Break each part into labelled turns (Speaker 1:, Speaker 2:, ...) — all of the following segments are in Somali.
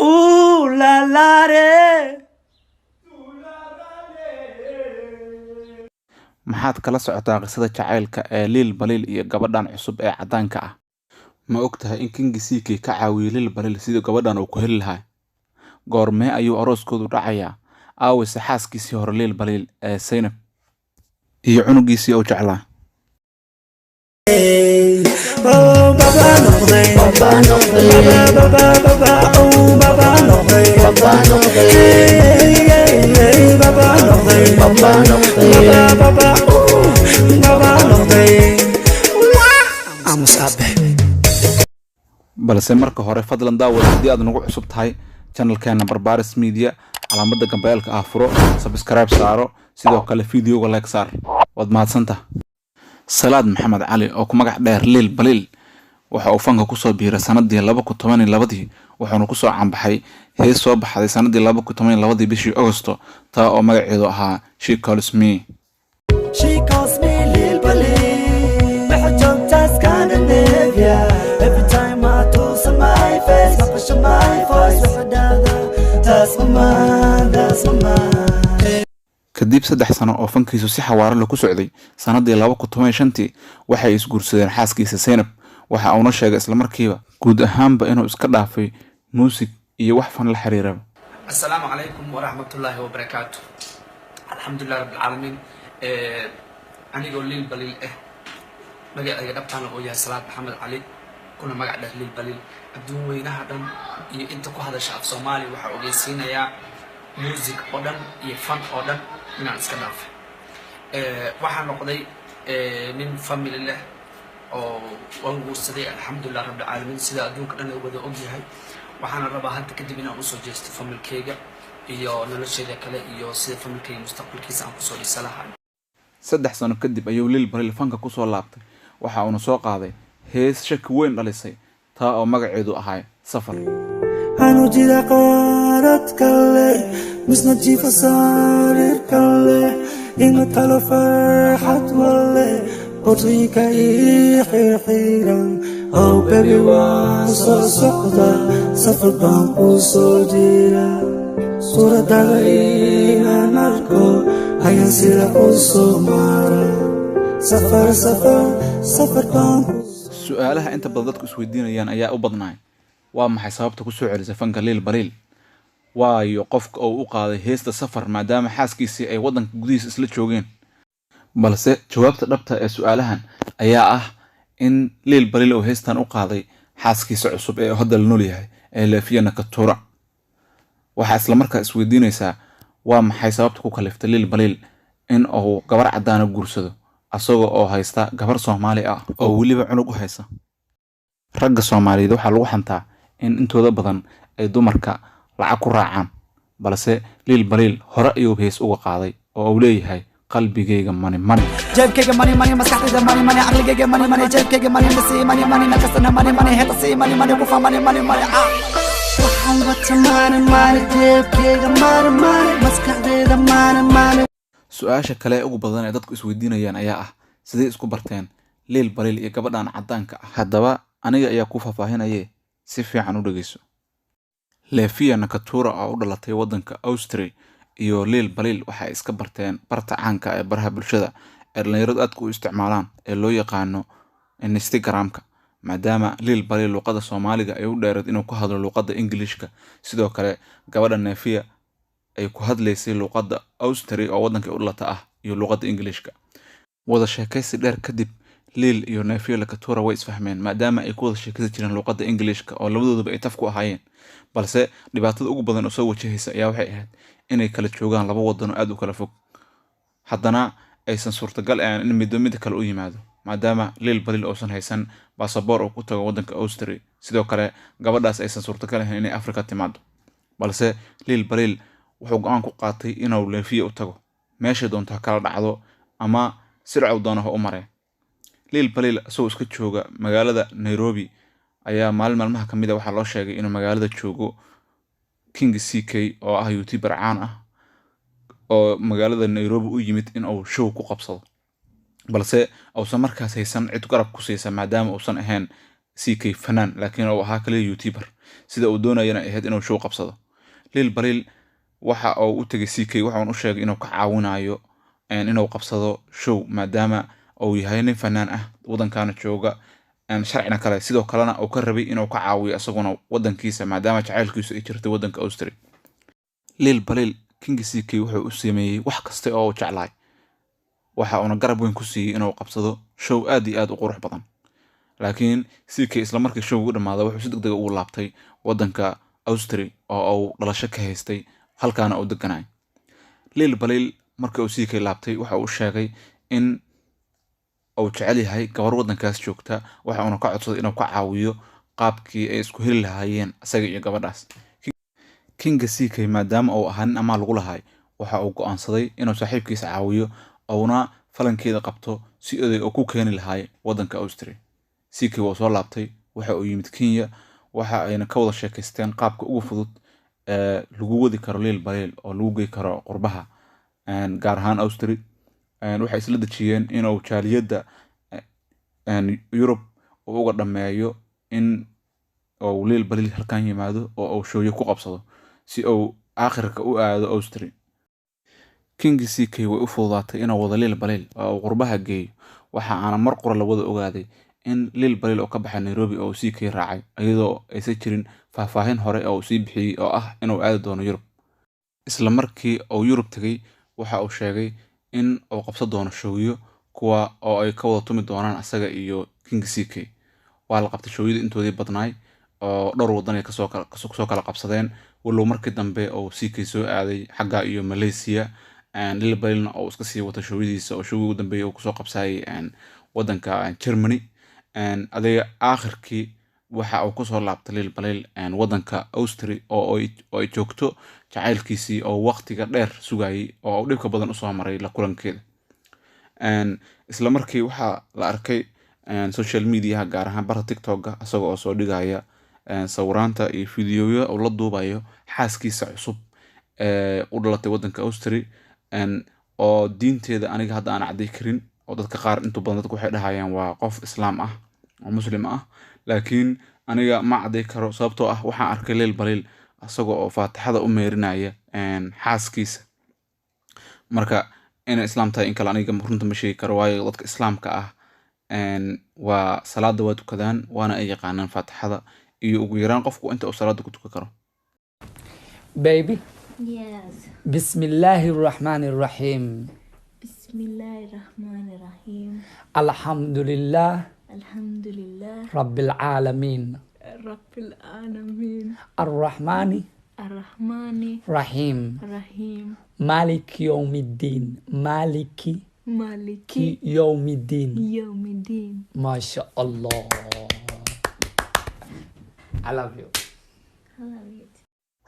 Speaker 1: Ooh la la re.
Speaker 2: maxaad kala socotaa qisada jacaylka ee Lil Balil iyo gabadhan cusub ee cadaanka ah? Ma ogtahay in King CK ka caawiyay Lil Balil sidii gabadhan uu ku heli lahaa? goormee ayuu arooskoodu dhacayaa? aawise xaaskiisii hore Lil Balil ee Zaynab iyo cunugiisii uu jeclaa?
Speaker 1: Oh baba noqday baba noqday baba baba oh baba noqday baba noqday baba noqday baba noqday baba oh baba noqday amusabe.
Speaker 2: balse marka hore fadlan daawad haddii aad nagu cusub tahay channelkeena Barbaaris Media calaamada gambeelka ah furo, subscribe saaro, sidoo kale videoga like saar. waad mahadsantahay. Salaad Maxamed Cali oo ku magac dheer Lil Balil waxa uu fanka ku soo biiray sanadii 2012 wuxuuna ku soo canbaxay hees soo baxday sanadii 2012 bishii Agosto taa oo magaceedu ahaa She Calls Me.
Speaker 1: She calls me Lil Balil بحجم Scandinavia. Every time I do some my face I push my voice that's my mind, that's my mind.
Speaker 2: kadib 3 sano oo fankiisu si xawaare leh ku socday sanadii 2015 waxay isguursadeen xaaskiisa Zaynab. waxa uu sheegay isla markiiba guud ahaanba inuu iska dhaafay muusig iyo wax fan la xiriira.
Speaker 3: السلام عليكم ورحمة الله وبركاته. الحمد لله رب العالمين. أنا أقول ليل بليل مجا أنا ويا سلام محمد علي كنا مجا ليل بليل بدون وينها دم أنت كو هذا شعب صومالي وحوجيسينا يا ميوزك أودن يفن أودن من السكداف. وحنا نقضي من فاميلي الله أو وانقول سدي الحمد لله رب العالمين سيدا أدون كنا وبدأ أجيها waxaan rabaa hadda kadib inaan u soo jeesto familkeyga iyo noloshayda kale iyo sida familkeyga mustaqbalkiisa aan ku soo dhisa lahaa.
Speaker 2: 3 sano kadib ayuu Lil Balil fanka ku soo laabtay waxa uu soo qaaday hees shaki weyn dhalisay taa oo magaceedu ahaa Safar.
Speaker 1: Anu jira qaarad kale misna jifa saarir kale inta talo farxad wale qotrika xiran. Oh baby waan soo socdaa safar baan ku soo jiraa suuradaada inaan arko ayaan sida ku soo maraa safar baan.
Speaker 2: su'aalaha inta badan dadku isweydiinayaan ayaa u badnaay waa maxay sababta ku soo celisay fanka Lil Balil? waayo qofka uu u qaaday heesta Safar maadaama xaaskiisii ay wadanka gudihiisa isla joogeen? balse jawaabta dhabta ee su'aalahan ayaa ah in Lil Balil uu heestan u qaaday xaaskiisa cusub ee hadda la nool yahay ee Lafiya Nakatura. waxa isla markaa isweydiinaysaa waa maxay sababta ku kaliftay Lil Balil in uu gabar cadaan guursado asagoo oo haysta gabar Soomaali ah oo waliba cunug u haysa. ragga Soomaaliyeed waxa lagu xantaa in intooda badan ay dumarka lacag ku raacaan balse Lil Balil hore ayuu hees uga qaaday oo uu leeyahay qalbigayga mani mani
Speaker 1: jeebkayga mani mani maskaxdayda mani mani aqligayga mani mani jeebkayga mani nasi mani mani nakasana mani mani heetasi mani mani kufa mani mani mani waxaan wata mani mani jeebkayga mani mani maskaxdayda mani mani.
Speaker 2: su'aasha kale ee ugu badan ee dadku isweydiinayaan ayaa ah sidee isku barteen Lil Balil iyo gabadhan cadaanka ah? haddaba aniga ayaa ku faahfaahinayay si fiican u dhageyso. Lafiya Nakatura oo u dhalatay wadanka Austria iyo Lil Balil waxay iska barteen barta caanka ee baraha bulshada ee dhalinyaradu aad ku isticmaalaan ee loo yaqaano Instagram-ka maadaama Lil Balil luqadda Soomaaliga ay u dheerayd inuu ku hadlo luqadda Englishka sidoo kale gabadha Lafiya ay ku hadlaysay luqadda Austria oo wadanka u dhalata ah iyo luqadda Englishka. wada sheekaysi dheer kadib Lil iyo Lafiya Nakatura way isfahmeen maadaama ay ku wada sheekaysan jireen luqadda Englishka oo labadooduba ay taf ku ahaayeen balse dhibaatada ugu badan oo soo wajahaysa ayaa waxay ahayd inay kala joogaan laba wadan oo aad u kala fog haddana aysan suurtagal ahayn in mid kale u yimaado maadaama Lil Balil uusan haysan baasaboor oo ku tago wadanka Austria sidoo kale gabadhaas aysan suurtagal ahayn inay Afrika timaado balse Lil Balil wuxuu go'aan ku qaatay inuu Lafiya u tago meesha doonto kala dhacdo ama sirca doonaha u maray. Lil Balil soo iska jooga magaalada Nairobi ayaa maalmaha kamid ah waxa loo sheegay inuu magaalada joogo King CK oo ah YouTuber caan ah oo magaalada Nairobi u yimid in uu show ku qabsado balse uusan markaas haysan cid garab ku siisa maadaama uusan ahayn CK fanaan laakiin uu ahaa kaliya YouTuber sida uu doonayana ahayd inuu show qabsado. Lil Balil waxa uu u tagay CK waxa uu u sheegay inuu ka caawinayo inuu qabsado show maadaama uu yahay nin fanaan ah wadankaana jooga sharcina kale sidoo kalena uu ka rabay inuu ka caawiyo asaguna wadankiisa maadaama jacaylkiisu ay jirtay wadanka Austria. Lil Balil King CK wuxuu u sameeyay wax kasta oo uu jeclay waxa uu garab weyn ku siiyay inuu qabsado show aad iyo aad u qurux badan. laakiin CK isla markii show u dhamaado wuxuu si degdeg ugu laabtay wadanka Austria oo uu dhalasho ka haystay halkaana uu deganay. Lil Balil markii uu CK laabtay waxa uu sheegay in uu jecel yahay gabar wadankaas joogta waxa uu ka codsaday inuu ka caawiyo qaabkii ay isku heli lahaayeen asaga iyo gabadhaas. King CK maadaama uu ahaan ama lagu lahay waxa uu go'aansaday inuu saaxiibkiisa caawiyo oona falankeeda qabto si uu ku keeni lahaay wadanka Austria. CK wuu soo laabtay waxa uu yimid Kenya waxa ayna ka wada sheekaysteen qaabka ugu fudud lagu wadi karo Lil Balil oo lagu geey karo qurbaha gaar ahaan Austria. waxay isla dajiyeen inuu jaaliyada Europe uu uga dhameeyo in uu Lil Balil halkan yimaado oo uu showyo ku qabsado si uu aakhirka u aado Austria. King CK way u fududaatay inuu wada Lil Balil oo qurbaha geeyo waxa aan mar qura la wada ogaaday in Lil Balil oo ka baxay Nairobi oo CK raacay iyadoo aysan jirin faahfaahin hore oo sii bixiyay oo ah inuu aado doono Europe. isla markii uu Europe tagay waxa uu sheegay in uu qabsan doono showyo kuwa oo ay ka wada tumi doonaan asaga iyo King CK. waa la qabtay showyada intoodii badnaay oo dhowr wadan ay kasoo kala qabsadeen walow markii dambe oo CK soo aaday xagga iyo Malaysia Lil Balilna oo iska sii wata showyadiisa oo showga ugu dambeeyay uu kusoo qabsay wadanka Germany adiga aakhirkii waxa uu kusoo laabtay Lil Balil wadanka Austria oo ay joogto jacaylkiisii oo waqtiga dheer sugayay oo dhibka badan u soo maray la kulankeeda. isla markii waxa la arkay social media gaar ahaan barta TikTok asagoo oo soo dhigaya sawiraanta iyo fiidiyoyo oo la duubayo xaaskiisa cusub u dhalatay wadanka Austria oo diinteeda aniga hadda aan caday karin oo dadka qaar inta badan dadku waxay dhahayaan waa qof islaam ah oo muslim ah laakiin aniga ma caday karo sababtoo ah waxaan arkay Lil Balil asagoo oo faatixada u meerinaya xaaskiisa marka in islaamta in kala aniga runta ma sheegi karo waayo dadka islaamka ah waa salaada waa tukadaan waana ay yaqaanaan faatixada iyo ugu yaraan qofku inta uu salaada ku tukan karo.
Speaker 4: Baby,
Speaker 5: Yes.
Speaker 4: Bismillahirrahmanirrahim.
Speaker 5: Bismillahirrahmanirrahim.
Speaker 4: Alhamdulillah,
Speaker 5: Alhamdulillah.
Speaker 4: Rabbil Alamin.
Speaker 5: Rabbil Alamin.
Speaker 4: Ar-Rahmani,
Speaker 5: Ar-Rahmani.
Speaker 4: Rahim.
Speaker 5: Rahim.
Speaker 4: Maliki Yawmiddin. Maliki
Speaker 5: Maliki.
Speaker 4: Yawmiddin.
Speaker 5: Yawmiddin.
Speaker 4: Masha Allah. I love you.
Speaker 5: I love you.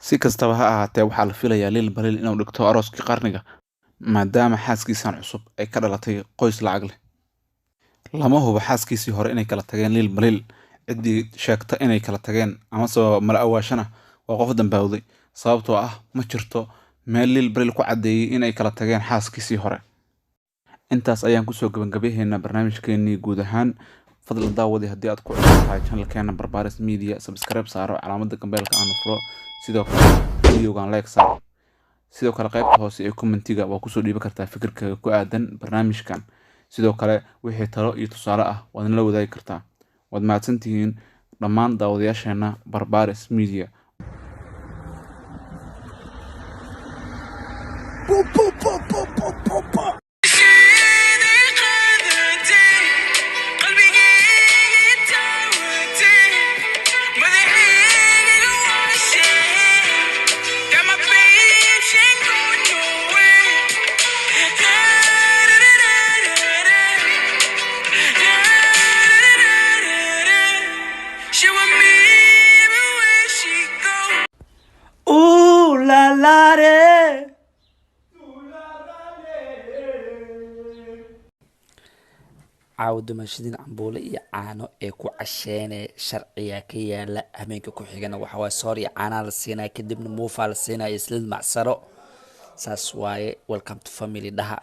Speaker 2: si kastaba ha ahaatee waxaa la filayaa Lil Balil inuu dhigto arooskii qarniga maadaama xaaskiisan cusub ay ka dhalatay qoys lacag leh. lama hubo xaaskiisii hore inay kala tageen Lil Balil cidii sheegta inay kala tageen ama soo mala awaashana waa qof dambawday sababtoo ah ma jirto meel Lil Balil ku cadeeyay inay kala tageen xaaskiisii hore. intaas ayaan kusoo gabagabeeynaa barnaamijkeenii guud ahaan fadlan daawadi haddii aad ku cusubtahay channelkeena Barbaaris Media subscribe saaro calaamada gambeelka aan furo sidoo kale videogan like saaro sidoo kale qaybta hoose ee commentiga waa kusoo dhiibi kartaa fikirkaaga ku aadan barnaamijkan sidoo kale wixii talo iyo tusaale ah waad la wadaagi kartaa. waad mahadsantihiin dhammaan daawadayaasheena Barbaaris Media.
Speaker 1: Ooh la la re.
Speaker 4: caawa dumashadin cambuule iyo caano ee ku casheene sharciga ka yaala habeenka ku xigana waxa waaye soor iyo caanaa la siinaya kadibna muufaa la siinaya islid macsaro saas waaye welcome to family dhaha